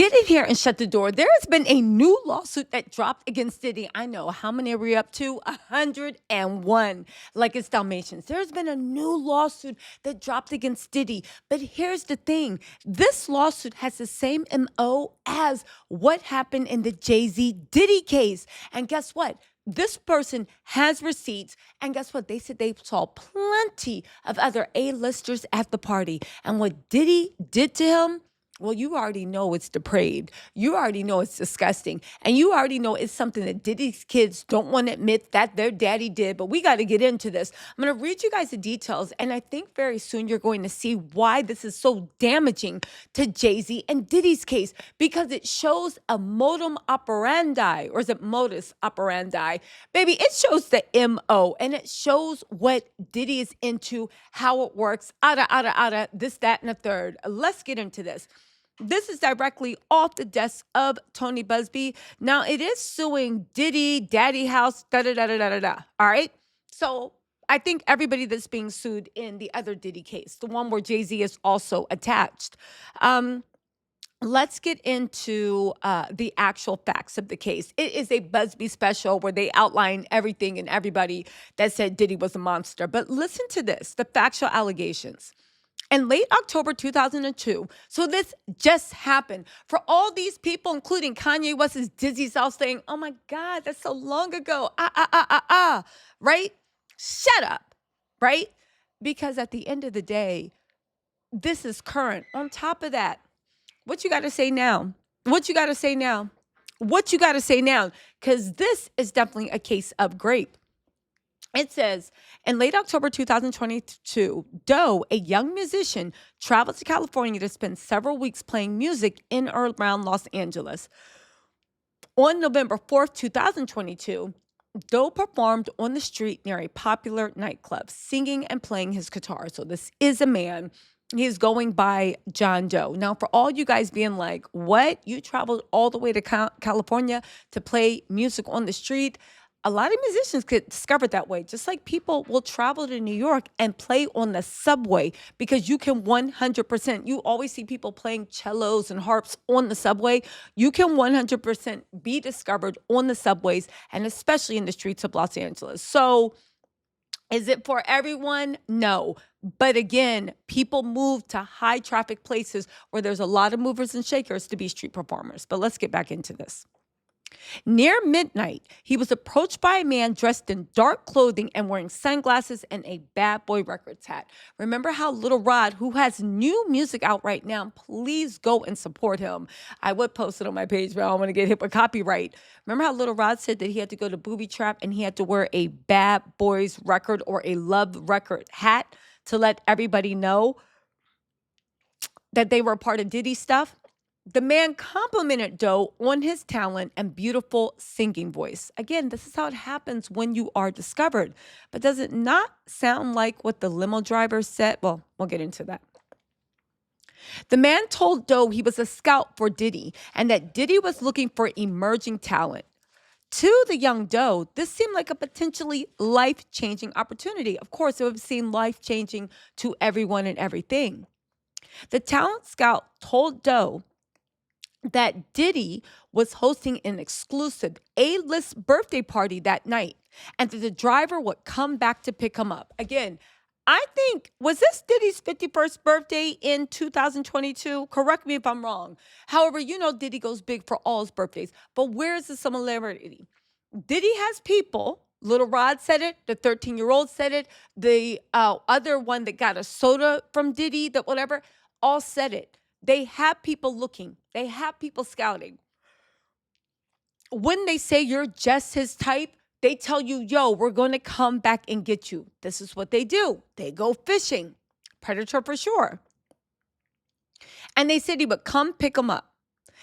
Get in here and shut the door. There has been a new lawsuit that dropped against Diddy. I know. How many are we up to? 101. Like it's Dalmatians. There's been a new lawsuit that dropped against Diddy. But here's the thing. This lawsuit has the same MO as what happened in the Jay-Z Diddy case. And guess what? This person has receipts. And guess what? They said they saw plenty of other A-listers at the party. And what Diddy did to him, well, you already know it's depraved. You already know it's disgusting. And you already know it's something that Diddy's kids don't want to admit that their daddy did. But we got to get into this. I'm going to read you guys the details. And I think very soon you're going to see why this is so damaging to Jay-Z and Diddy's case. Because it shows a modus operandi. Or is it modus operandi? Baby, it shows the MO. And it shows what Diddy is into, how it works. This, that, and the third. Let's get into this. This is directly off the desk of Tony Busby. Now, it is suing Diddy, Daddy House, da-da-da-da-da-da-da. All right? So I think everybody that's being sued in the other Diddy case, the one where Jay-Z is also attached. Let's get into the actual facts of the case. It is a Busby special where they outline everything and everybody that said Diddy was a monster. But listen to this, the factual allegations. In late October 2002, so this just happened. For all these people, including Kanye West's Dizzy South saying, oh my God, that's so long ago. Right? Shut up, right? Because at the end of the day, this is current. On top of that, what you got to say now? What you got to say now? What you got to say now? Because this is definitely a case of grape. It says, in late October 2022, Doe, a young musician, traveled to California to spend several weeks playing music in or around Los Angeles. On November 4th, 2022, Doe performed on the street near a popular nightclub, singing and playing his guitar. So this is a man. He's going by John Doe. Now, for all you guys being like, what? You traveled all the way to California to play music on the street? A lot of musicians get discovered that way. Just like people will travel to New York and play on the subway because you can 100%. You always see people playing cellos and harps on the subway. You can 100% be discovered on the subways and especially in the streets of Los Angeles. So is it for everyone? No. But again, people move to high traffic places where there's a lot of movers and shakers to be street performers. But let's get back into this. Near midnight, he was approached by a man dressed in dark clothing and wearing sunglasses and a Bad Boy Records hat. Remember how Little Rod, who has new music out right now, please go and support him. I would post it on my page, but I don't want to get hit with copyright. Remember how Little Rod said that he had to go to Booby Trap and he had to wear a Bad Boys record or a Love record hat to let everybody know that they were a part of Diddy stuff? The man complimented Doe on his talent and beautiful singing voice. Again, this is how it happens when you are discovered. But does it not sound like what the limo driver said? Well, we'll get into that. The man told Doe he was a scout for Diddy and that Diddy was looking for emerging talent. To the young Doe, this seemed like a potentially life-changing opportunity. Of course, it would seem life-changing to everyone and everything. The talent scout told Doe that Diddy was hosting an exclusive A-list birthday party that night and that the driver would come back to pick him up. Again, I think, was this Diddy's 51st birthday in 2022? Correct me if I'm wrong. However, you know Diddy goes big for all his birthdays. But where's the similarity? Diddy has people. Little Rod said it. The 13-year-old said it. The other one that got a soda from Diddy, that whatever, all said it. They have people looking. They have people scouting. When they say you're just his type, they tell you, yo, we're going to come back and get you. This is what they do. They go fishing. Predator for sure. And they said he would come pick him up.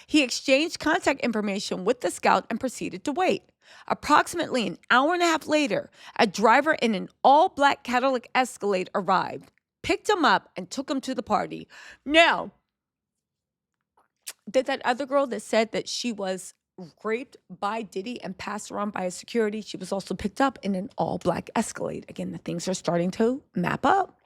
He exchanged contact information with the scout and proceeded to wait. Approximately an hour and a half later, a driver in an all-black Cadillac Escalade arrived, picked him up, and took him to the party. Now, did that other girl that said that she was raped by Diddy and passed around by a security, she was also picked up in an all-black Escalade. Again, the things are starting to map up.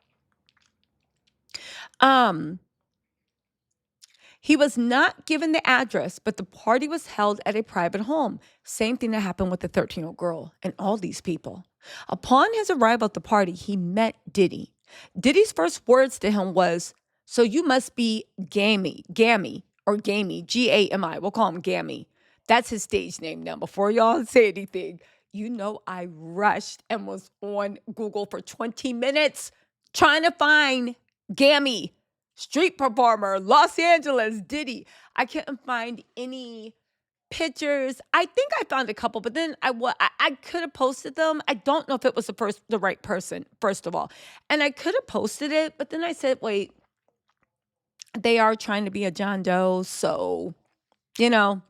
He was not given the address, but the party was held at a private home. Same thing that happened with the 13-year-old girl and all these people. Upon his arrival at the party, he met Diddy. Diddy's first words to him was, "So you must be Gammy, Gami. We'll call him Gammy. That's his stage name now. Before y'all say anything, I rushed and was on Google for 20 minutes trying to find Gammy, street performer, Los Angeles, Diddy. I couldn't find any pictures. I think I found a couple, but then I could have posted them. I don't know if it was the right person, first of all. And I could have posted it, but then I said, wait, they are trying to be a John Doe, so, you know.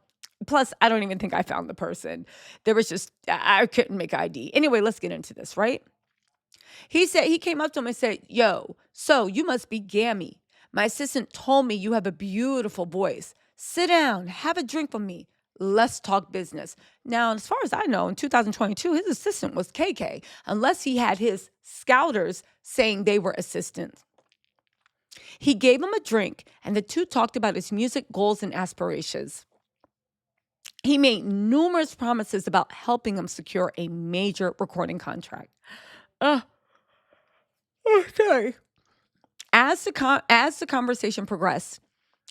Plus, I don't even think I found the person. There was just, I couldn't make ID. Anyway, let's get into this, right? He came up to him and said, "Yo, so you must be Gammy. My assistant told me you have a beautiful voice. Sit down, have a drink with me. Let's talk business." Now, as far as I know, in 2022, his assistant was KK, unless he had his scouters saying they were assistants. He gave him a drink, and the two talked about his music goals and aspirations. He made numerous promises about helping him secure a major recording contract. Uh, okay. As the conversation progressed,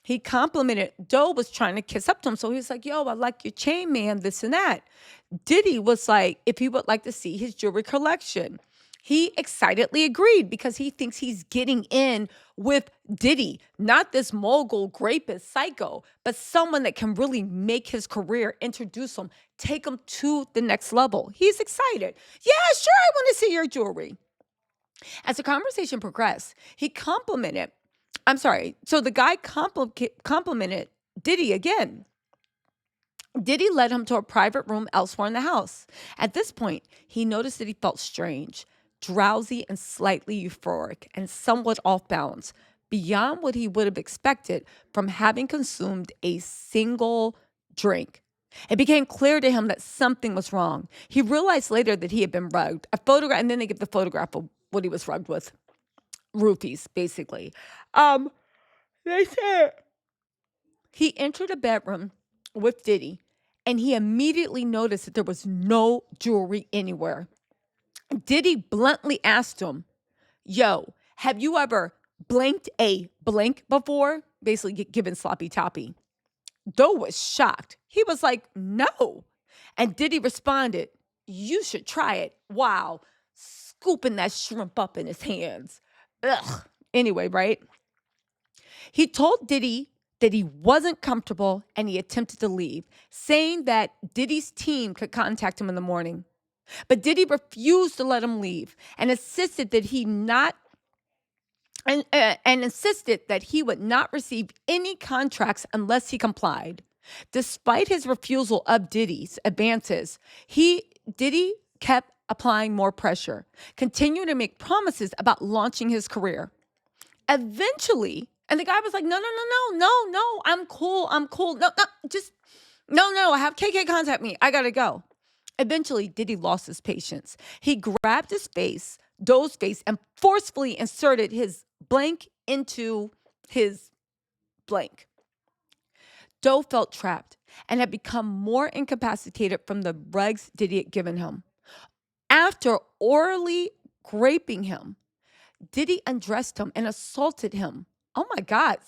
he complimented. Doe was trying to kiss up to him, so he was like, "Yo, I like your chain, man, this and that." Diddy was like, if he would like to see his jewelry collection. He excitedly agreed because he thinks he's getting in with Diddy, not this mogul, rapist, psycho, but someone that can really make his career, introduce him, take him to the next level. He's excited. "Yeah, sure, I want to see your jewelry." As the conversation progressed, so the guy complimented Diddy again. Diddy led him to a private room elsewhere in the house. At this point, he noticed that he felt strange, drowsy, and slightly euphoric, and somewhat off balance, beyond what he would have expected from having consumed a single drink. It became clear to him that something was wrong. He realized later that he had been rugged. A photograph, and then they give the photograph of what he was rugged with. Roofies, basically. They said he entered a bedroom with Diddy, and he immediately noticed that there was no jewelry anywhere. Diddy bluntly asked him, "Yo, have you ever blanked a blank before?" Basically giving sloppy toppy. Doe was shocked. He was like, "No." And Diddy responded, "You should try it." Wow. Scooping that shrimp up in his hands. Ugh. Anyway, right? He told Diddy that he wasn't comfortable and he attempted to leave, saying that Diddy's team could contact him in the morning. But Diddy refused to let him leave and insisted that he would not receive any contracts unless he complied. Despite his refusal of Diddy's advances, Diddy kept applying more pressure, continuing to make promises about launching his career. Eventually, and the guy was like, "No, I'm cool. No, have KK contact me. I gotta go." Eventually, Diddy lost his patience. He grabbed Doe's face, and forcefully inserted his blank into his blank. Doe felt trapped and had become more incapacitated from the rugs Diddy had given him. After orally raping him, Diddy undressed him and assaulted him. Oh my God,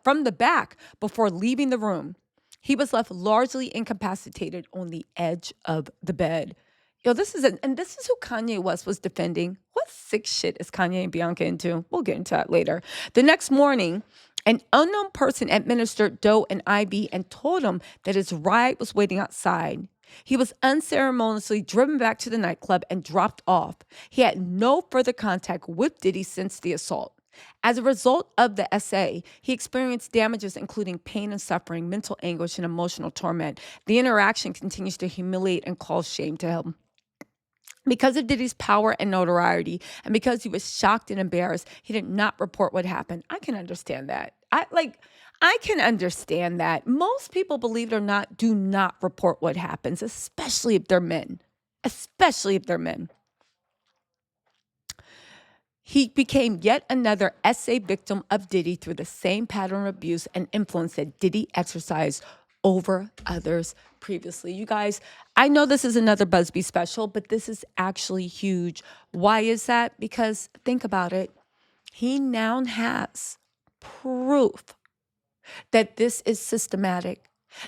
from the back before leaving the room. He was left largely incapacitated on the edge of the bed. Yo, this is who Kanye West was defending. What sick shit is Kanye and Bianca into? We'll get into that later. The next morning, an unknown person administered Doe an IV and told him that his ride was waiting outside. He was unceremoniously driven back to the nightclub and dropped off. He had no further contact with Diddy since the assault. As a result of the SA, he experienced damages including pain and suffering, mental anguish, and emotional torment. The interaction continues to humiliate and cause shame to him. Because of Diddy's power and notoriety, and because he was shocked and embarrassed, he did not report what happened. I can understand that. I can understand that. Most people, believe it or not, do not report what happens, especially if they're men. He became yet another essay victim of Diddy through the same pattern of abuse and influence that Diddy exercised over others previously. You guys, I know this is another Busby special, but this is actually huge. Why is that? Because think about it. He now has proof that this is systematic.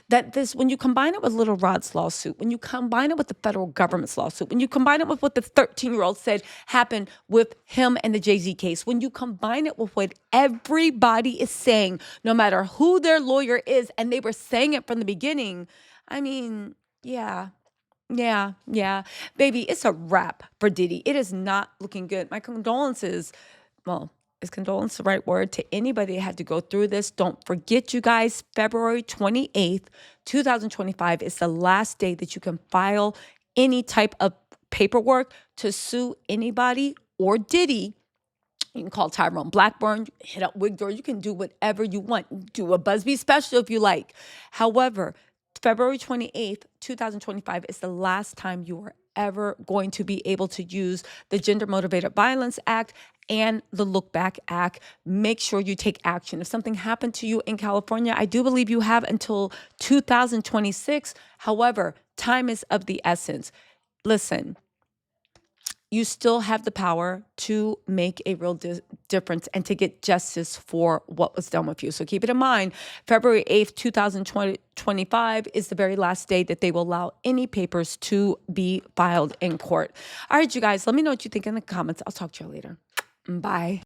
That this, when you combine it with Little Rod's lawsuit, when you combine it with the federal government's lawsuit, when you combine it with what the 13-year-old said happened with him and the Jay-Z case, when you combine it with what everybody is saying, no matter who their lawyer is, and they were saying it from the beginning, I mean, yeah. Baby, it's a wrap for Diddy. It is not looking good. My condolences. Well, is condolence the right word to anybody that had to go through this? Don't forget, you guys, February 28th, 2025 is the last day that you can file any type of paperwork to sue anybody or Diddy. You can call Tyrone Blackburn, hit up Wigdor. You can do whatever you want. Do a Busby special if you like. However, February 28th, 2025 is the last time you are ever going to be able to use the Gender Motivated Violence Act and the Look Back Act. Make sure you take action. If something happened to you in California, I do believe you have until 2026. However, time is of the essence. Listen, you still have the power to make a real difference and to get justice for what was done with you. So keep it in mind, February 8th, 2025 is the very last day that they will allow any papers to be filed in court. All right, you guys, let me know what you think in the comments. I'll talk to you later. Bye.